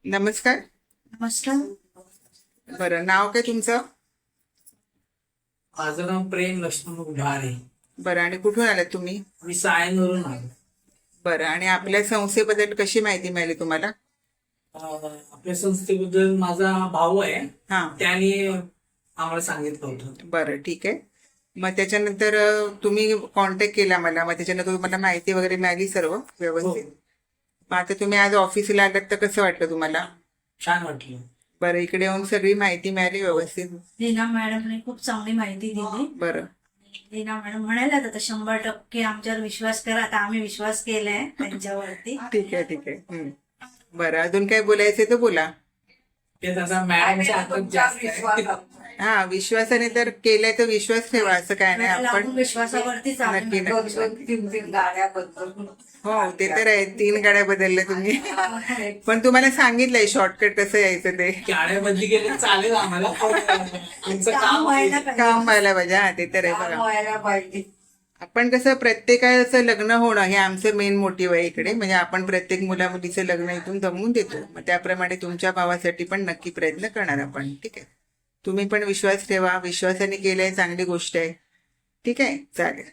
नमस्कार. नमस्कार. बरं, नाव काय तुमचं? माझं नाव प्रेम लक्ष्मण उभारे. बरं, आणि कुठून आलात तुम्ही? मी सायनवरून आलो. बरं, आणि आपल्या संस्थेबद्दल कशी माहिती मिळाली तुम्हाला? आपल्या संस्थेबद्दल माझा भाऊ आहे, हां. त्याने आम्हाला सांगितलं होतं. बरं, ठीक आहे. मग त्याच्यानंतर तुम्ही कॉन्टॅक्ट केला मला, मग त्याच्यानंतर तुम्हाला माहिती वगैरे मिळाली सर्व व्यवस्थित. मग आता तुम्ही आज ऑफिसला आलात तर कसं वाटलं तुम्हाला? छान वाटलं. बरं, इकडे येऊन सगळी माहिती मिळाली व्यवस्थित? लीना मॅडमने खूप चांगली माहिती दिली. बरं. लीना मॅडम म्हणाल्या आता 100% आमच्यावर विश्वास करा. आता आम्ही विश्वास केलाय त्यांच्यावरती. ठीक आहे, ठीक आहे. बरं, अजून काय बोलायचं तर बोला. ते तसा मॅडमच्या हातात जास्त आहे. हा, विश्वासाने तर केलंय तर विश्वास ठेवा, असं काय नाही. आम्हाला आपण विश्वासावरतीच नक्की आम्ही नक्की. 2-3 गाड्या बदलून हो, ते तर आहे. 3 गाड्या बदलल्या तुम्ही. पण तुम्हाला सांगितलंय शॉर्टकट कसं यायचं ते. गाड्याबदली गेले चालेल आम्हाला, पण तुमचं काम काम व्हायला होईल. पाहिजे. काम व्हायला पाहिजे. हा, ते तर आहे. काम बघा, व्हायला पाहिजे. आपण कसं प्रत्येकाचं लग्न होणं हे आमचं मेन मोटिव्ह आहे इकडे. म्हणजे आपण प्रत्येक मुला मुलीचं लग्न इथून जमवून देतो. मग त्याप्रमाणे तुमच्या भावासाठी पण नक्की प्रयत्न करणार आपण. ठीक आहे. तुम्ही पण विश्वास ठेवा. विश्वासाने केलंय, चांगली गोष्ट आहे. ठीक आहे, चालेल.